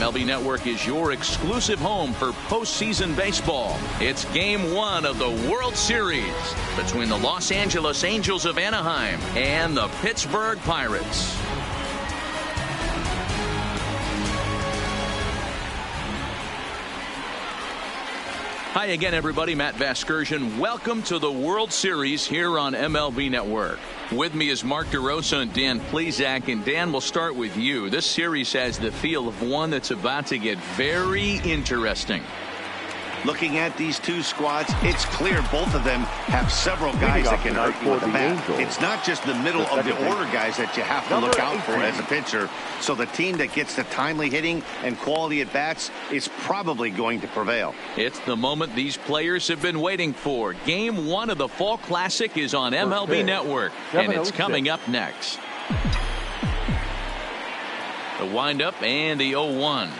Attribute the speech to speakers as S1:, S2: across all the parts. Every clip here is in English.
S1: MLB Network is your exclusive home for postseason baseball. It's Game 1 of the World Series between the Los Angeles Angels of Anaheim and the Pittsburgh Pirates. Hi again, everybody. Matt Vasgersian. Welcome to the World Series here on MLB Network. With me is Mark DeRosa and Dan Plesac. And Dan, we'll start with you. This series has the feel of one that's about to get very interesting.
S2: Looking at these two squads, it's clear both of them have several guys that can hurt you with the bat. It's not just the middle of the order guys that you have to look out for as a pitcher. So the team that gets the timely hitting and quality at bats is probably going to prevail.
S1: It's the moment these players have been waiting for. Game 1 of the Fall Classic is on MLB Network, and it's coming up next. The windup and the 0-1.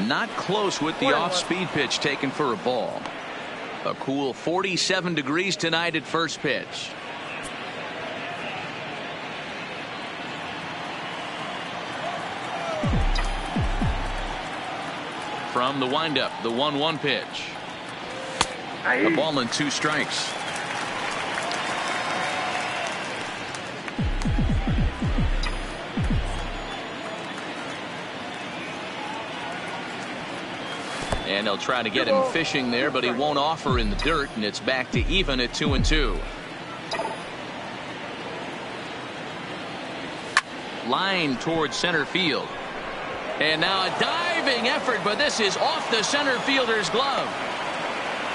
S1: Not close with the off-speed pitch taken for a ball. A cool 47 degrees tonight at first pitch. From the windup, the 1-1 pitch. A ball and 2 strikes. And they'll try to get him fishing there, but he won't offer in the dirt, and it's back to even at 2-2. Line towards center field. And now a diving effort, but this is off the center fielder's glove.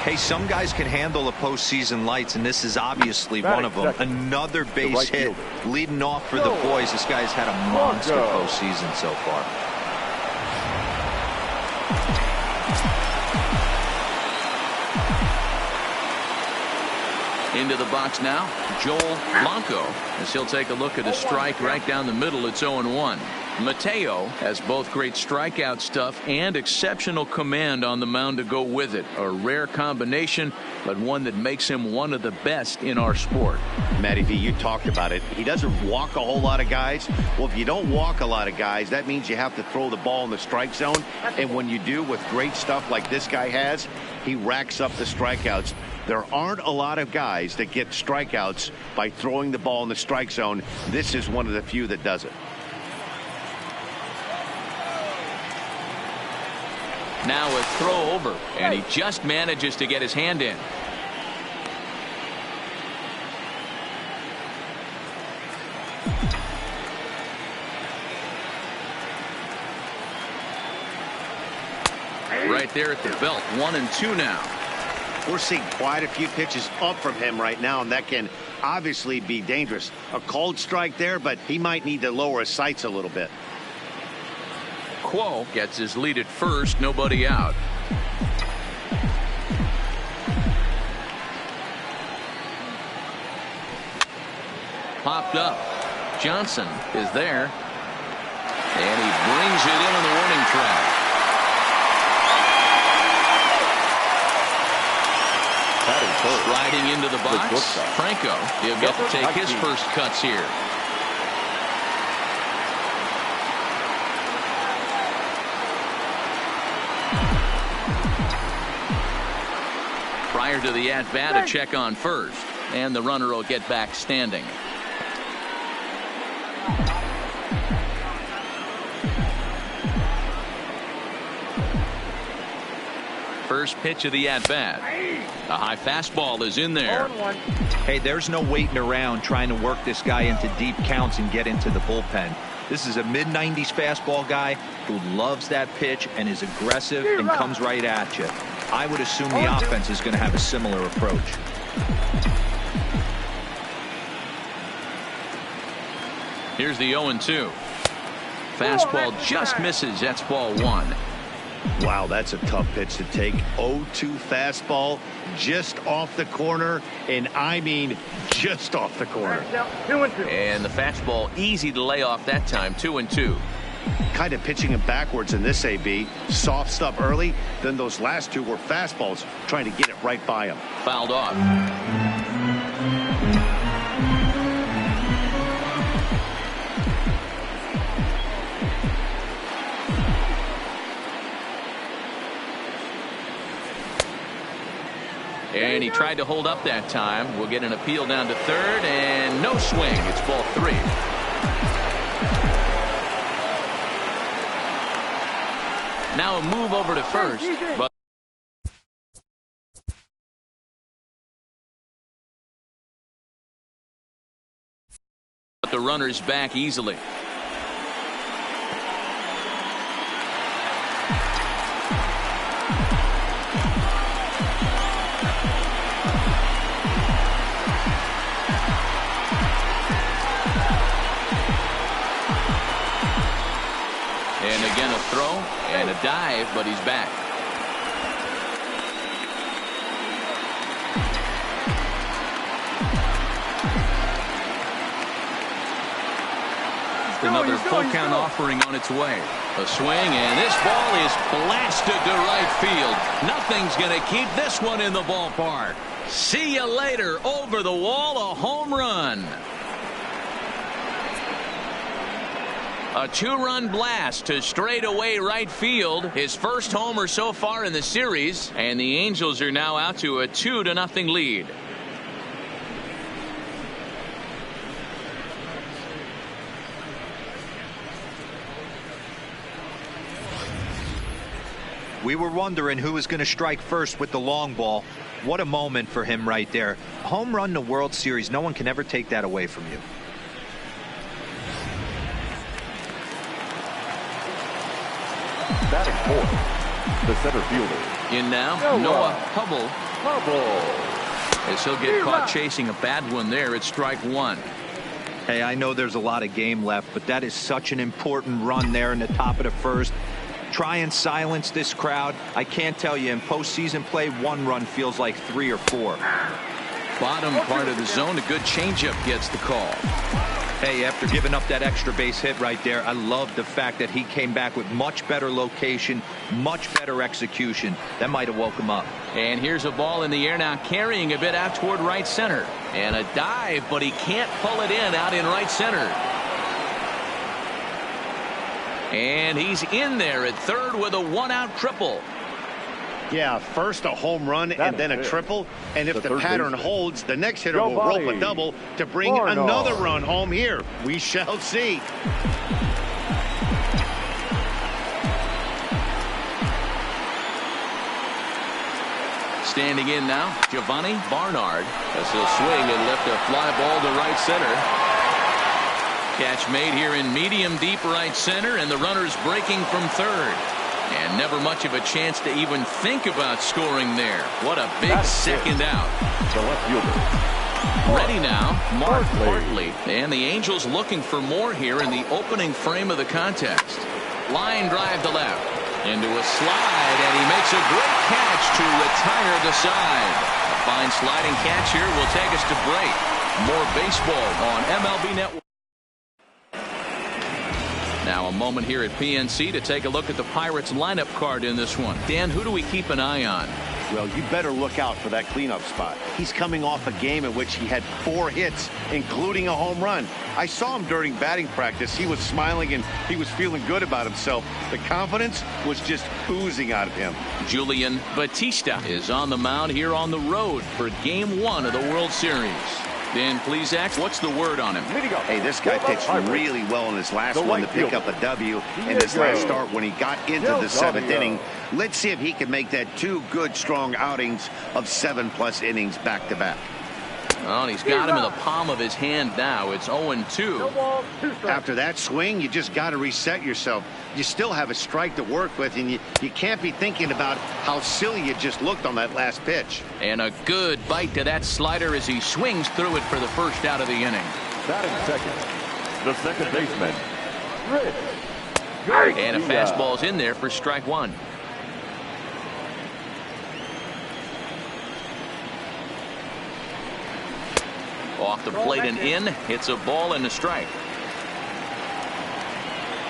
S3: Hey, some guys can handle the postseason lights, and this is obviously one of them. Another base hit leading off for the boys. This guy's had a monster postseason so far.
S1: Into the box now, Joel Blanco, as he'll take a look at a strike right down the middle. It's 0-1. Mateo has both great strikeout stuff and exceptional command on the mound to go with it. A rare combination, but one that makes him one of the best in our sport.
S2: Matty V, you talked about it. He doesn't walk a whole lot of guys. Well, if you don't walk a lot of guys, that means you have to throw the ball in the strike zone. And when you do with great stuff like this guy has, he racks up the strikeouts. There aren't a lot of guys that get strikeouts by throwing the ball in the strike zone. This is one of the few that does it.
S1: Now a throw over, and he just manages to get his hand in. Right there at the belt. 1-2 now.
S2: We're seeing quite a few pitches up from him right now, and that can obviously be dangerous. A called strike there, but he might need to lower his sights a little bit.
S1: Quo gets his lead at first, nobody out. Popped up. Johnson is there, and he brings it in on the warning track. Sliding into the box, Franco. He'll get to take his first cuts here. Prior to the at-bat, a check on first, and the runner will get back standing. First pitch of the at-bat. A high fastball is in there.
S3: Hey, there's no waiting around trying to work this guy into deep counts and get into the bullpen. This is a mid-90s fastball guy who loves that pitch and is aggressive and comes right at you. I would assume the offense is going to have a similar approach.
S1: Here's the 0-2. Fastball just misses. That's ball 1.
S2: Wow, that's a tough pitch to take. 0-2 fastball just off the corner, and I mean just off the corner.
S1: And the fastball easy to lay off that time. 2-2.
S2: Kind of pitching him backwards in this AB. Soft stuff early, then those last two were fastballs trying to get it right by him.
S1: Fouled off. And he tried to hold up that time. We'll get an appeal down to third, and no swing. It's ball 3. Now a move over to first, but the runner's back easily. And again a throw and a dive, but he's back. Another full count offering on its way. A swing, and this ball is blasted to right field. Nothing's going to keep this one in the ballpark. See you later. Over the wall, a home run. A 2-run blast to straightaway right field. His first homer so far in the series, and the Angels are now out to a 2-0 lead.
S3: We were wondering who was going to strike first with the long ball. What a moment for him right there. Home run in the World Series. No one can ever take that away from you.
S4: Batting fourth, the center fielder.
S1: In now, Noah Hubble. As he'll get caught chasing a bad one there. It's strike 1.
S3: Hey, I know there's a lot of game left, but that is such an important run there in the top of the first. Try and silence this crowd. I can't tell you, in postseason play, 1 run feels like 3 or 4.
S1: Bottom part of the zone, a good changeup gets the call.
S3: Hey, after giving up that extra base hit right there, I love the fact that he came back with much better location, much better execution. That might have woke him up.
S1: And here's a ball in the air now, carrying a bit out toward right center. And a dive, but he can't pull it in out in right center. And he's in there at third with a 1-out triple.
S2: Yeah, first a home run and then a triple. And if the pattern holds, the next hitter will rope a double to bring another run home here. We shall see.
S1: Standing in now, Giovanni Barnard, as he'll swing and lift a fly ball to right center. Catch made here in medium deep right center, and the runner's breaking from third. And never much of a chance to even think about scoring there. What a big second out.
S4: The left fielder.
S1: Ready now, Mark Hartley. And the Angels looking for more here in the opening frame of the contest. Line drive to left. Into a slide, and he makes a great catch to retire the side. A fine sliding catch here will take us to break. More baseball on MLB Network. Now a moment here at PNC to take a look at the Pirates lineup card in this one. Dan, who do we keep an eye on?
S2: Well, you better look out for that cleanup spot. He's coming off a game in which he had 4 hits, including a home run. I saw him during batting practice. He was smiling and he was feeling good about himself. The confidence was just oozing out of him.
S1: Julian Batista is on the mound here on the road for Game 1 of the World Series. Dan Plesac, what's the word on him?
S2: Hey, this guy pitched really well in his last one to pick up a W in his last start when he got into the 7th inning. Let's see if he can make that 2 good, strong outings of 7+ innings back-to-back.
S1: Well, he's got him in the palm of his hand now. It's 0-2.
S2: After that swing, you just got to reset yourself. You still have a strike to work with, and you can't be thinking about how silly you just looked on that last pitch.
S1: And a good bite to that slider as he swings through it for the first out of the inning.
S4: Batting second, the second baseman, Rich.
S1: And a fastball's in there for strike 1. Off the plate and in. Hits a ball and a strike.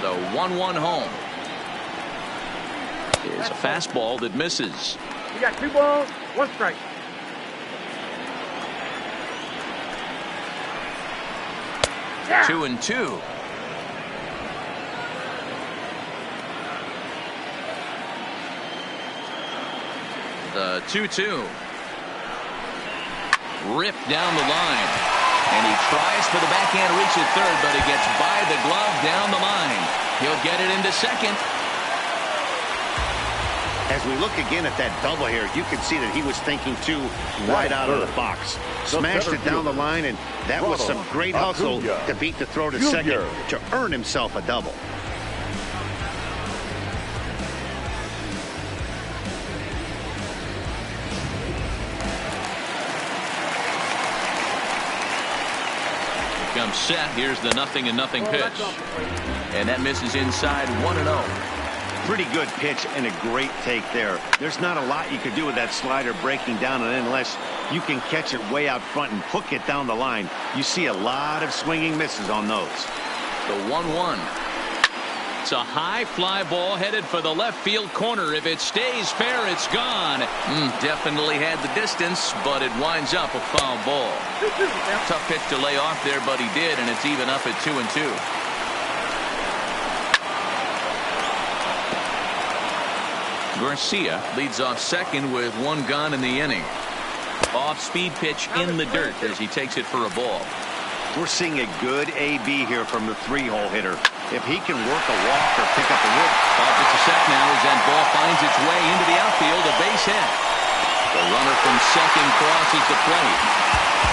S1: The 1-1 home is a fastball that misses.
S5: You got 2 balls, 1 strike.
S1: Yeah. 2-2. The 2-2. ripped down the line. And he tries for the backhand reach at third, but he gets by the glove down the line. He'll get it into second.
S2: As we look again at that double here, you can see that he was thinking too right out of the box. Smashed it down the line, and that was some great hustle to beat the throw to second to earn himself a double.
S1: Comes set. Here's the 0-0 pitch. And that misses inside 1-0.
S2: Pretty good pitch and a great take there. There's not a lot you could do with that slider breaking down, and unless you can catch it way out front and hook it down the line, you see a lot of swinging misses on those.
S1: The 1-1. It's a high fly ball headed for the left field corner. If it stays fair, it's gone. Definitely had the distance, but it winds up a foul ball. Tough pitch to lay off there, but he did, and it's even up at 2-2. Garcia leads off second with one gone in the inning. Off-speed pitch in the dirt as he takes it for a ball.
S2: We're seeing a good AB here from the three-hole hitter. If he can work a walk or pick up a hit.
S1: Off at the second now as that ball finds its way into the outfield, a base hit. The runner from second crosses the plate.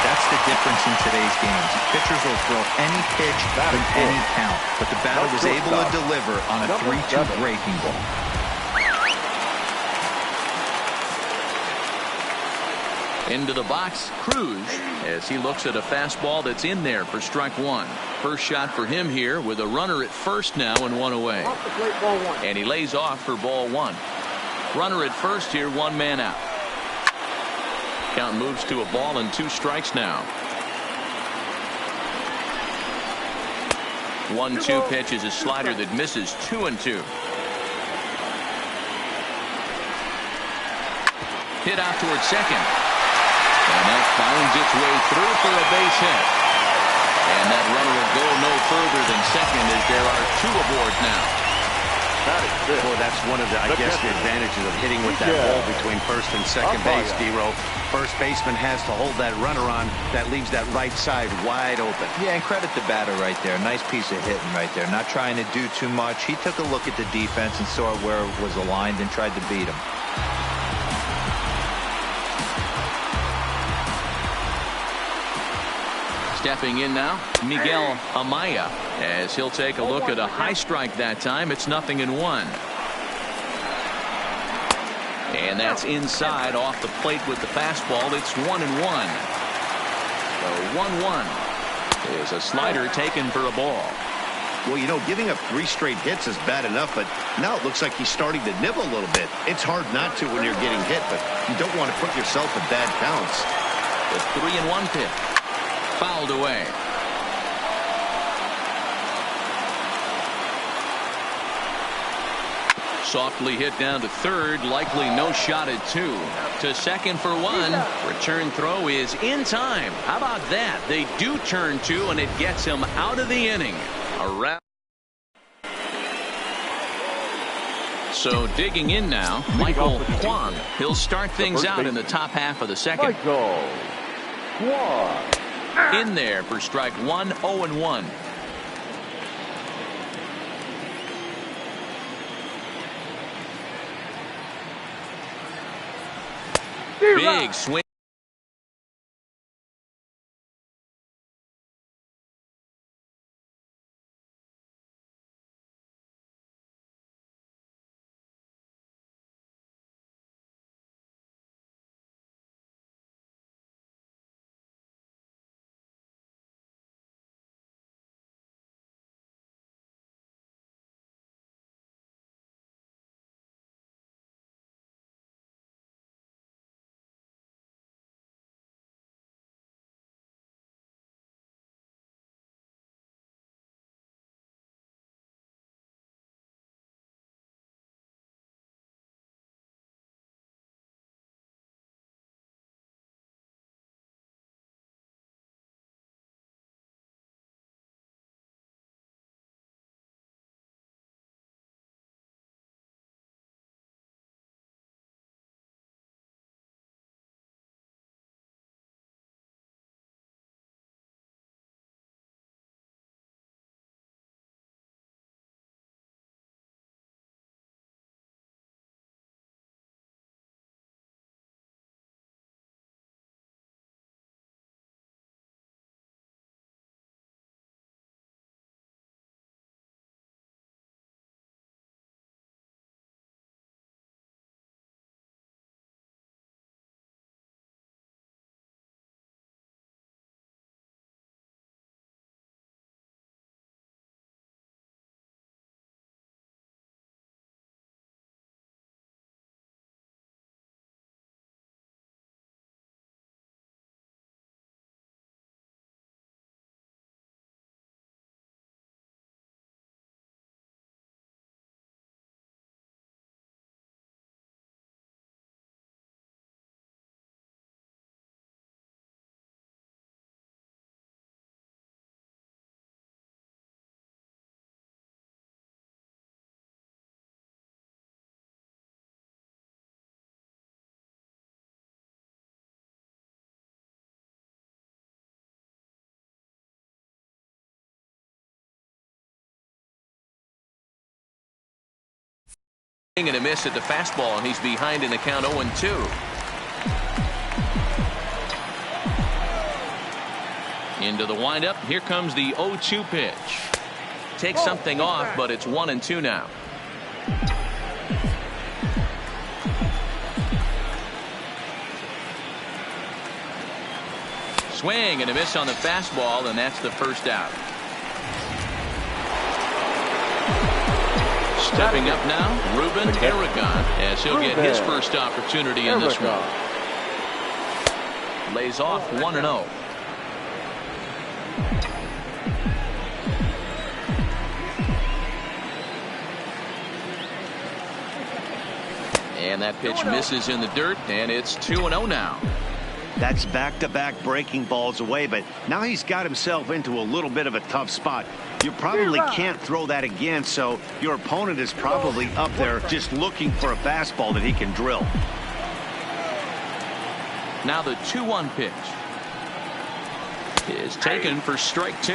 S3: That's the difference in today's games. Pitchers will throw any pitch in any count, but the batter was able to deliver on a 3-2 breaking ball.
S1: Into the box, Cruz, as he looks at a fastball that's in there for strike one. First shot for him here with a runner at first now and one away.
S5: Off the plate, ball one.
S1: And he lays off for ball one. Runner at first here, one man out. Count moves to a ball and 2 strikes now. 1-2 pitch is a slider that misses 2-2. Hit out towards second. And that finds its way through for a base hit. And that runner will go no further than second as there are 2 aboard now.
S2: Boy, that's one of the, I guess, the advantages of hitting with that ball between first and second base, D-Row. First baseman has to hold that runner on. That leaves that right side wide open.
S3: Yeah, and credit the batter right there. Nice piece of hitting right there. Not trying to do too much. He took a look at the defense and saw where it was aligned and tried to beat him.
S1: Stepping in now, Miguel Amaya, as he'll take a look at a high strike that time. It's 0-1. And that's inside off the plate with the fastball. It's 1-1. The 1-1 is a slider taken for a ball.
S2: Well, you know, giving up 3 straight hits is bad enough, but now it looks like he's starting to nibble a little bit. It's hard not to when you're getting hit, but you don't want to put yourself in bad counts.
S1: The 3-1 pitch. Fouled away. Softly hit down to third. Likely no shot at 2. To second for 1. Return throw is in time. How about that? They do turn 2, and it gets him out of the inning. Around. So digging in now, Michael Kwan. He'll start things out in the top half of the second.
S4: Michael Kwan.
S1: In there for strike 1, 0-1. Big swing. And a miss at the fastball, and he's behind in the count 0-2. Into the windup. Here comes the 0-2 pitch. Takes something off, but it's 1-2 now. Swing and a miss on the fastball, and that's the first out. Stepping up now, Ruben Aragon, as he'll get his first opportunity in this one. Lays off 1-0. And that pitch misses in the dirt, and it's 2-0 now.
S2: That's back-to-back breaking balls away, but now he's got himself into a little bit of a tough spot. You probably can't throw that again, so your opponent is probably up there just looking for a fastball that he can drill.
S1: Now the 2-1 pitch is taken for strike 2.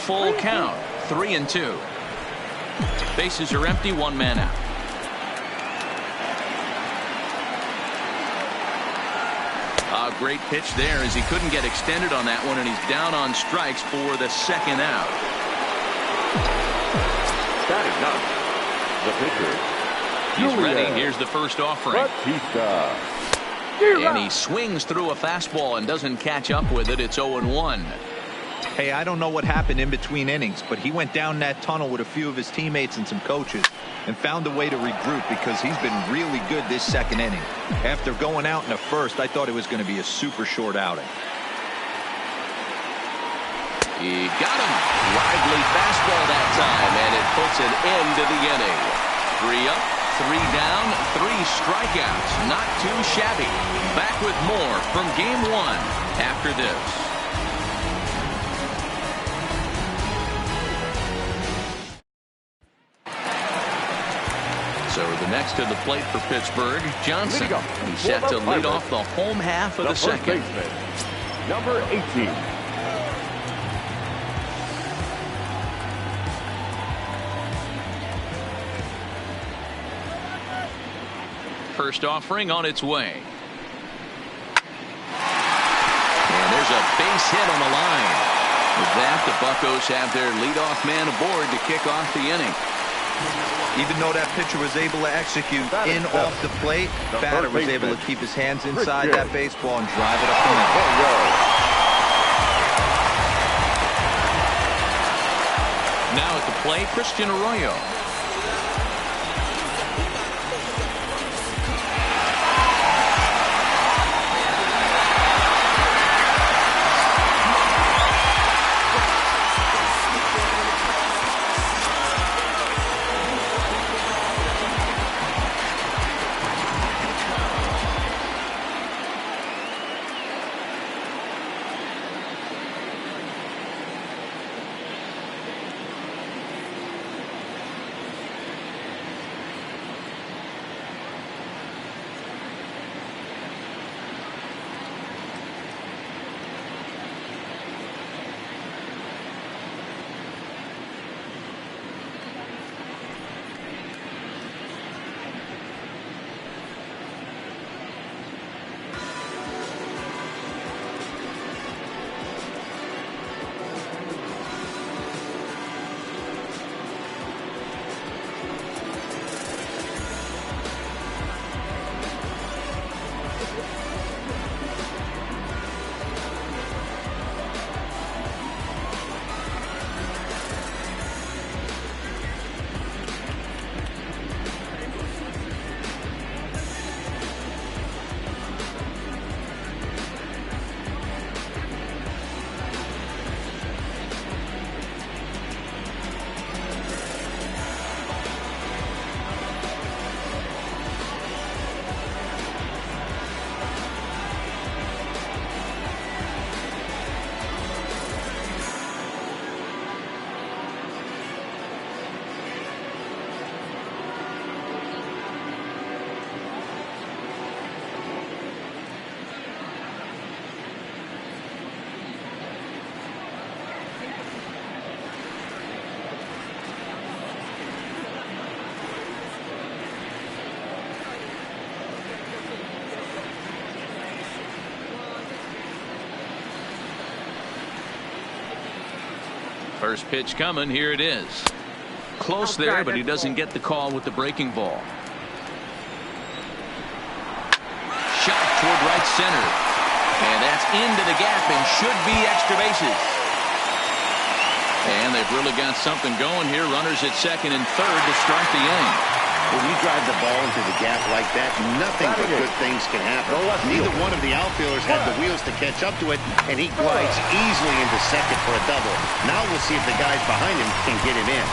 S1: Full count, 3-2. Bases are empty, 1 man out. A great pitch there as he couldn't get extended on that one, and he's down on strikes for the second out.
S4: Batting ninth, the pitcher.
S1: He's ready. Here's the first offering.
S4: Batista.
S1: And he swings through a fastball and doesn't catch up with it. It's 0-1.
S3: Hey, I don't know what happened in between innings, but he went down that tunnel with a few of his teammates and some coaches and found a way to regroup because he's been really good this second inning. After going out in the first, I thought it was going to be a super short outing.
S1: He got him. Lively fastball that time, and it puts an end to the inning. 3 up, 3 down, 3 strikeouts. Not too shabby. Back with more from Game 1 after this. So the next to the plate for Pittsburgh, Johnson. He's set to lead off the home half of the second.
S4: Number 18.
S1: First offering on its way. And there's a base hit on the line. With that, the Buccos have their leadoff man aboard to kick off the inning.
S3: Even though that pitcher was able to execute in off the plate, batter was able to keep his hands inside that baseball and drive it up the middle.
S1: Now at the plate, Christian Arroyo. First pitch coming. Here it is. Close there, but he doesn't get the call with the breaking ball. Shot toward right center. And that's into the gap and should be extra bases. And they've really got something going here. Runners at second and third to start the inning.
S2: When you drive the ball into the gap like that, nothing but good things can happen. Neither one of the outfielders had the wheels to catch up to it, and he glides easily into second for a double. Now we'll see if the guys behind him can get him in.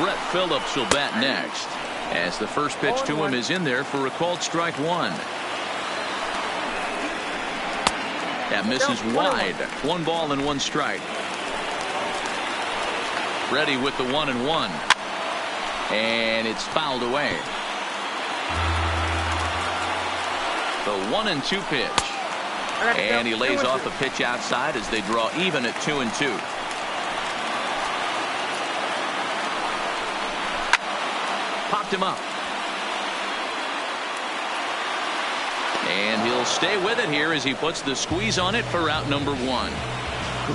S1: Brett Phillips will bat next, as the first pitch to him is in there for a called strike one. That misses wide. 1 ball and 1 strike. Ready with the 1-1. And it's fouled away. The 1-2 pitch. And he lays off a pitch outside as they draw even at 2-2. Popped him up. And he'll stay with it here as he puts the squeeze on it for out number 1.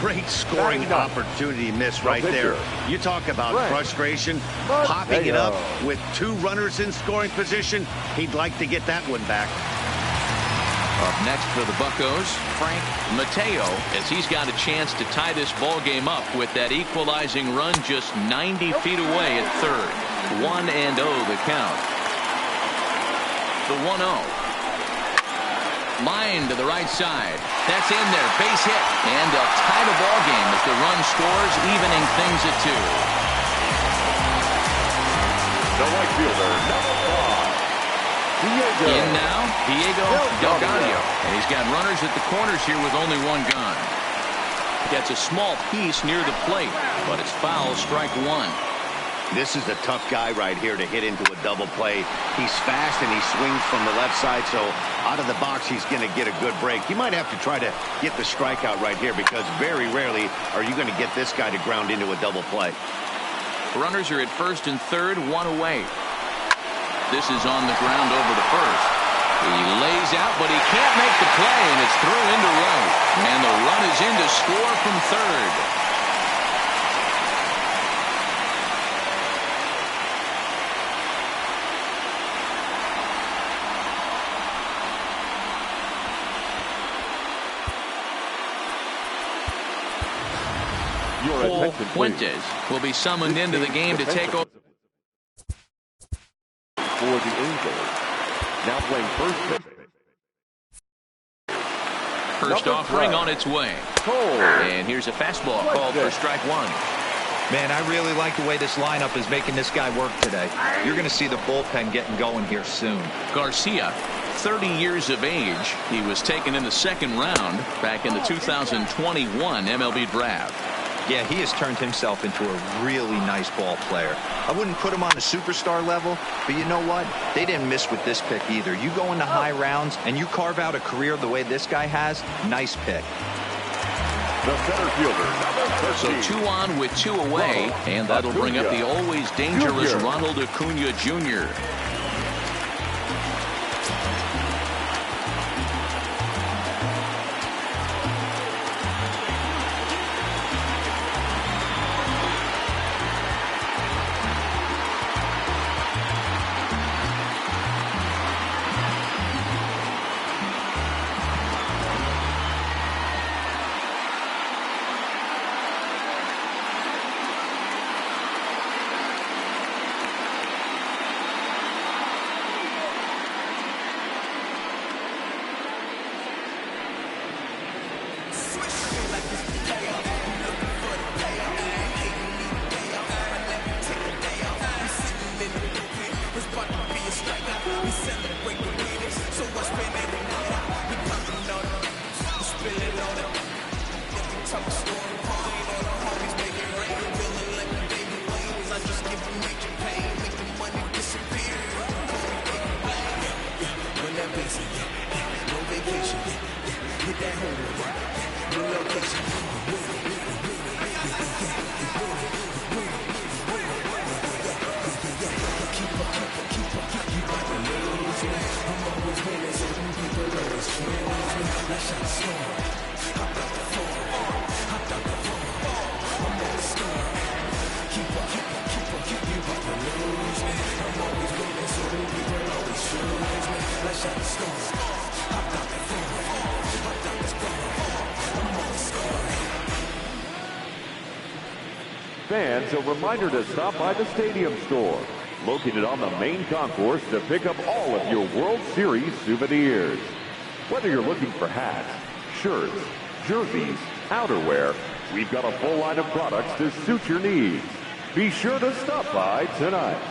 S2: Great scoring opportunity miss right there. You talk about frustration, popping it up with 2 runners in scoring position. He'd like to get that one back.
S1: Up next for the Buccos, Frank Mateo, as he's got a chance to tie this ball game up with that equalizing run just 90 feet away at third. 1-0 the count. The 1-0. Line to the right side. That's in there. Base hit. And they'll tie the ball game as the run scores, evening things at 2.
S4: The right fielder, number 5, Diego.
S1: In now, Diego Delgado. And he's got runners at the corners here with only 1 gun. Gets a small piece near the plate, but it's foul, strike 1.
S2: This is a tough guy right here to hit into a double play. He's fast and he swings from the left side, so out of the box he's going to get a good break. You might have to try to get the strikeout right here because very rarely are you going to get this guy to ground into a double play.
S1: Runners are at first and third, 1 away. This is on the ground over to first. He lays out, but he can't make the play, and it's through into right. And the run is in to score from third. Paul Fuentes will be summoned into the game to take over
S4: For the Angels. Now playing first base.
S1: First offering on its way. And here's a fastball called for strike 1.
S3: Man, I really like the way this lineup is making this guy work today. You're going to see the bullpen getting going here soon.
S1: Garcia, 30 years of age. He was taken in the 2nd round back in the 2021 MLB draft.
S3: Yeah, he has turned himself into a really nice ball player. I wouldn't put him on the superstar level, but you know what? They didn't miss with this pick either. You go into high rounds and you carve out a career the way this guy has, nice pick.
S4: The center fielder, number 13.
S1: So 2 on with 2 away, and that'll bring up the always dangerous Ronald Acuna Jr.
S4: fans a reminder to stop by the Stadium Store, located on the main concourse, to pick up all of your World Series souvenirs. Whether you're looking for hats, shirts, jerseys, outerwear, we've got a full line of products to suit your needs. Be sure to stop by tonight.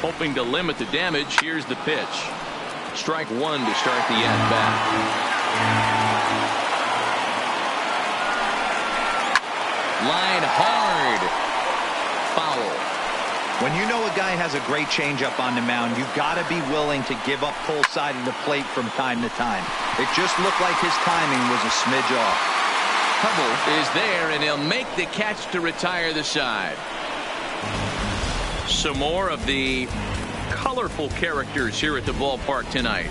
S1: Hoping to limit the damage, here's the pitch. Strike one to start the at-bat. Line hard. Foul.
S3: When you know a guy has a great changeup on the mound, you got to be willing to give up pull side of the plate from time to time. It just looked like his timing was a smidge off.
S1: Hubble is there, and he'll make the catch to retire the side. Some more of the colorful characters here at the ballpark tonight.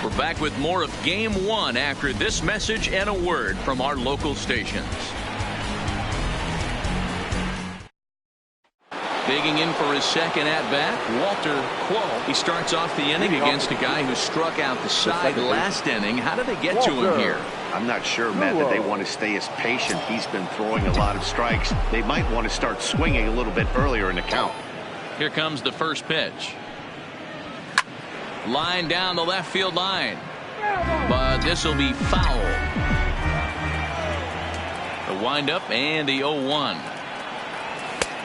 S1: We're back with more of Game 1 after this message and a word from our local stations. Digging in for his second at-bat, Walter Quo. He starts off the inning against a guy who struck out the side last inning. How did they get to him here?
S2: I'm not sure, Matt, that they want to stay as patient. He's been throwing a lot of strikes. They might want to start swinging a little bit earlier in the count.
S1: Here comes the first pitch. Line down the left field line. But this will be foul. The windup and the 0-1.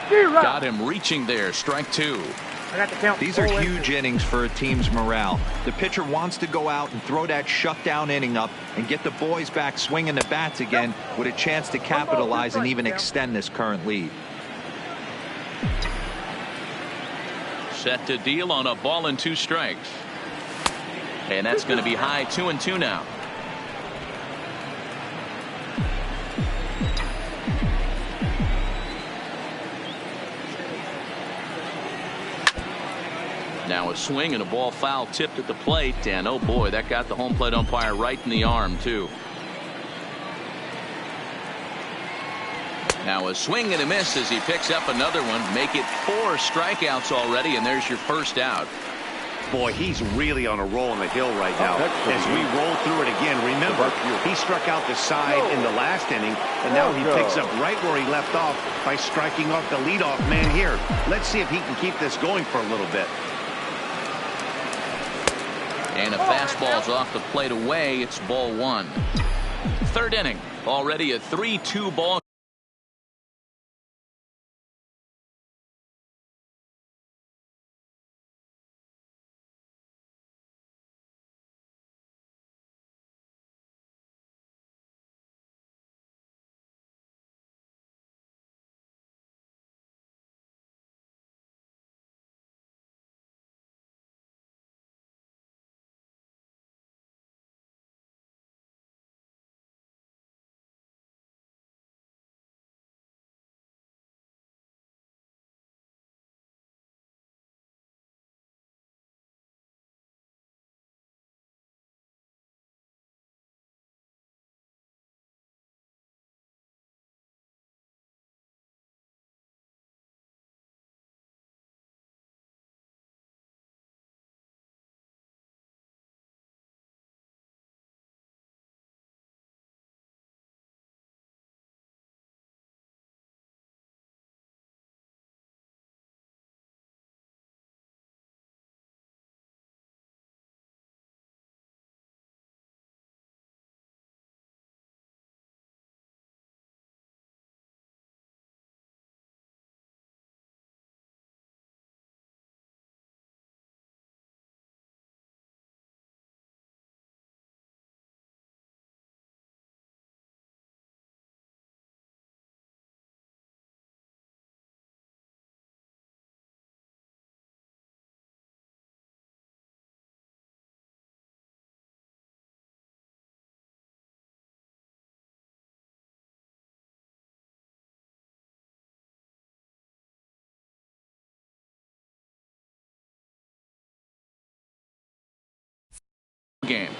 S1: Got him reaching there. Strike two.
S3: These are huge innings for a team's morale. The pitcher wants to go out and throw that shutdown inning up and get the boys back swinging the bats again with a chance to capitalize and even extend this current lead.
S1: Set to deal on a ball and two strikes. And that's going to be high 2-2 now. Now a swing and a ball foul tipped at the plate, and oh boy, that got the home plate umpire right in the arm too. Now a swing and a miss as he picks up another one. Make it 4 strikeouts already, and there's your first out.
S2: Boy, he's really on a roll on the hill right now. As we roll through it again, remember, he struck out the side in the last inning, and now he picks up right where he left off by striking off the leadoff man here. Let's see if he can keep this going for a little bit.
S1: And a fastball's off the plate away. It's ball one. Third inning. Already a 3-2 ball. game.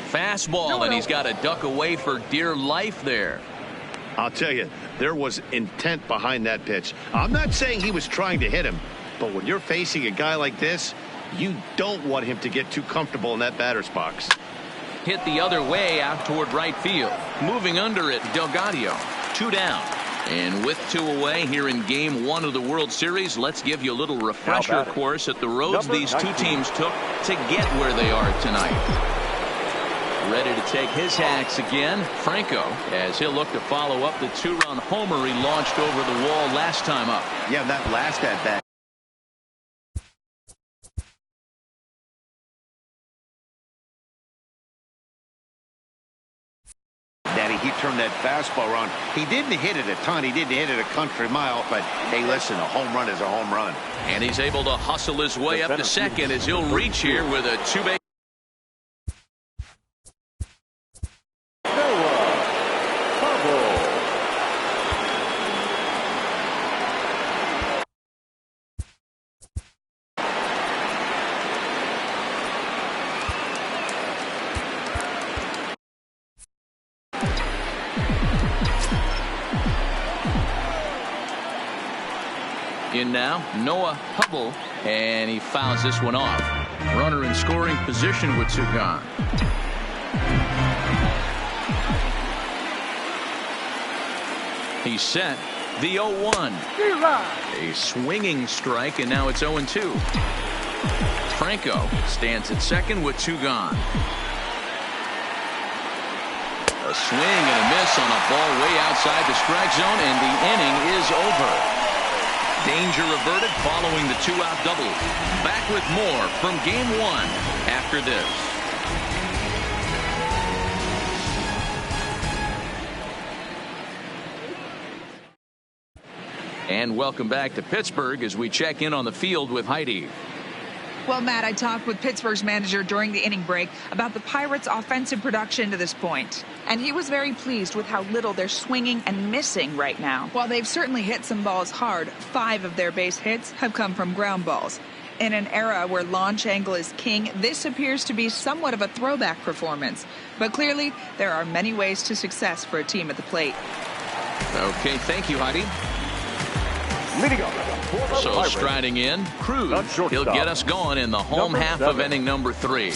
S1: Fastball, and he's got to duck away for dear life there.
S2: I'll tell you, there was intent behind that pitch. I'm not saying he was trying to hit him, but when you're facing a guy like this, you don't want him to get too comfortable in that batter's box.
S1: Hit the other way out toward right field. Moving under it, Delgado. 2 down. And with 2 away here in Game 1 of the World Series, let's give you a little refresher course at the roads these 2 teams took to get where they are tonight. Ready to take his hacks again, Franco, as he'll look to follow up the 2-run homer he launched over the wall last time up.
S2: Yeah, that last at-bat. Daddy, he turned that fastball around. He didn't hit it a ton. He didn't hit it a country mile. But, hey, listen, a home run is a home run.
S1: And he's able to hustle his way up to second as he'll reach here with a 2-base. In now, Noah Hubble, and he fouls this one off. Runner in scoring position with 2 gone. He's set. The 0-1. A swinging strike, and now it's 0-2. Franco stands at second with 2 gone. A swing and a miss on a ball way outside the strike zone, and the inning is over. Danger averted following the 2-out double. Back with more from Game 1 after this. And welcome back to Pittsburgh as we check in on the field with Heidi.
S6: Well, Matt, I talked with Pittsburgh's manager during the inning break about the Pirates' offensive production to this point. And he was very pleased with how little they're swinging and missing right now. While they've certainly hit some balls hard, 5 of their base hits have come from ground balls. In an era where launch angle is king, this appears to be somewhat of a throwback performance. But clearly, there are many ways to success for a team at the plate.
S1: Okay, thank you, Heidi.
S4: Leading off.
S1: So striding in, Cruz. He'll get us going in the home half of inning number 3.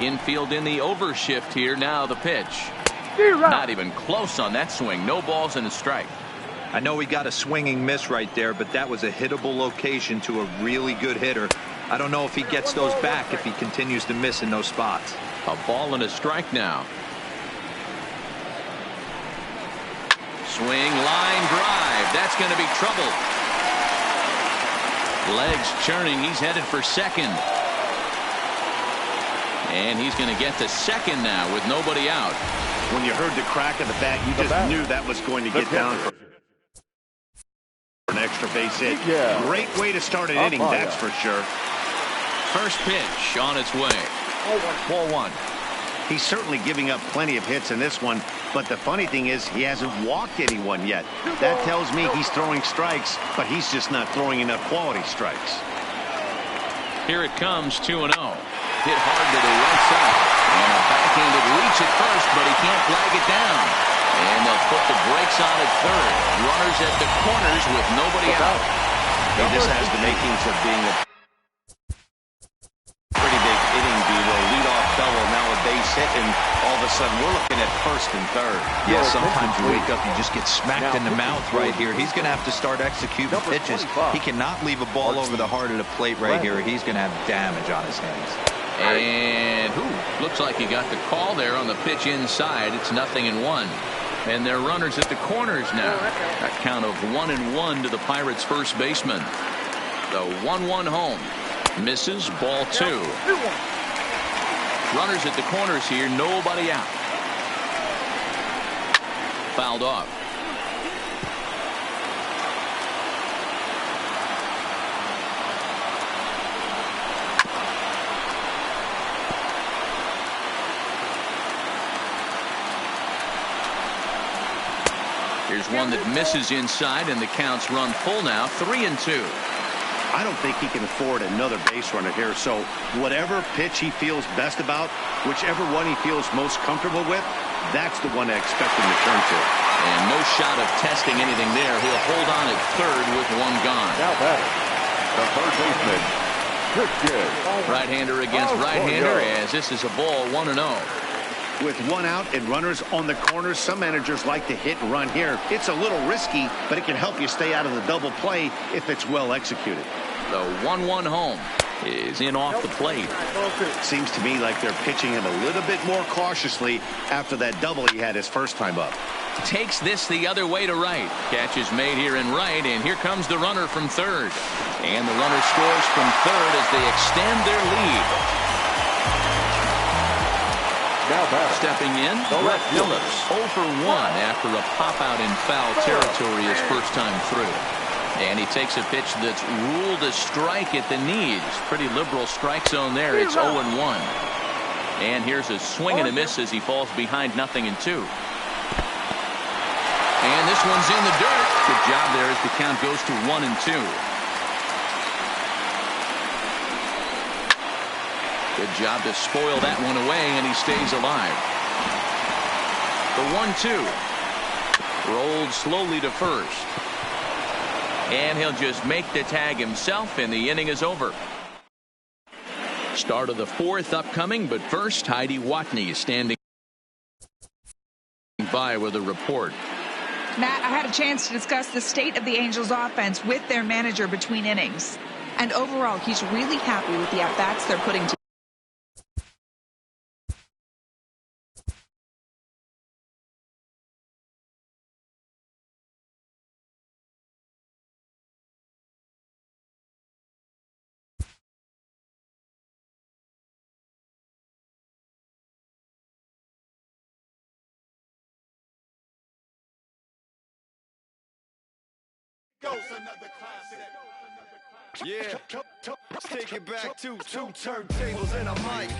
S1: Infield in the overshift here. Now the pitch. Not even close on that swing. No balls and a strike.
S3: I know he got a swinging miss right there, but that was a hittable location to a really good hitter. I don't know if he gets those back if he continues to miss in those spots.
S1: A ball and a strike now. Swing, line drive. That's going to be trouble. Legs churning. He's headed for second. And he's going to get to second now with nobody out.
S2: When you heard the crack of the bat, you just knew that was going to get down for an extra base hit. Great way to start an inning, that's for sure.
S1: First pitch on its way.
S2: 4-1. He's certainly giving up plenty of hits in this one, but the funny thing is he hasn't walked anyone yet. That tells me he's throwing strikes, but he's just not throwing enough quality strikes.
S1: Here it comes, 2-0. Hit hard to the right side. And a backhanded reach at first, but he can't flag it down. And they'll put the brakes on at third. Runners at the corners with nobody out.
S2: This has the makings of being a pretty big inning, Bevo. Leadoff double, now a base hit, and all of a sudden we're looking at first and third.
S3: Yeah, sometimes you wake up, you just get smacked in the mouth right here. He's going to have to start executing pitches. He cannot leave a ball over the heart of the plate right here. He's going to have damage on his hands.
S1: And looks like he got the call there on the pitch inside. It's 0-1. And they're runners at the corners now. A count of 1-1 to the Pirates' first baseman. The 1-1 home. Misses, ball 2. Runners at the corners here, nobody out. Fouled off. Here's one that misses inside, and the counts run full now, 3-2.
S2: I don't think he can afford another base runner here, so whatever pitch he feels best about, whichever one he feels most comfortable with, that's the one I expect him to turn to.
S1: And no shot of testing anything there. He'll hold on at third with one gone.
S4: Now batting, the third baseman, Christian.
S1: Right-hander against right-hander, as this is a ball, 1-0.
S2: With one out and runners on the corners, some managers like to hit and run here. It's a little risky, but it can help you stay out of the double play if it's well executed.
S1: The 1-1 home is in off the plate.
S2: Seems to me like they're pitching him a little bit more cautiously after that double he had his first time up.
S1: Takes this the other way to right. Catch is made here in right, and here comes the runner from third. And the runner scores from third as they extend their lead.
S4: Now back.
S1: Stepping in, Brett Phillips, 0 for 1 after a pop-out in foul territory his first time through. And he takes a pitch that's ruled a strike at the knees. Pretty liberal strike zone there. It's 0-1. And here's a swing and a miss as he falls behind 0-2. And this one's in the dirt. Good job there as the count goes to 1-2. Good job to spoil that one away, and he stays alive. The 1-2. Rolled slowly to first. And he'll just make the tag himself, and the inning is over. Start of the fourth upcoming, but first, Heidi Watney standing by with a report.
S6: Matt, I had a chance to discuss the state of the Angels offense with their manager between innings. And overall, he's really happy with the at-bats they're putting together.
S7: Yeah, let's take it back to 2 turntables and a mic.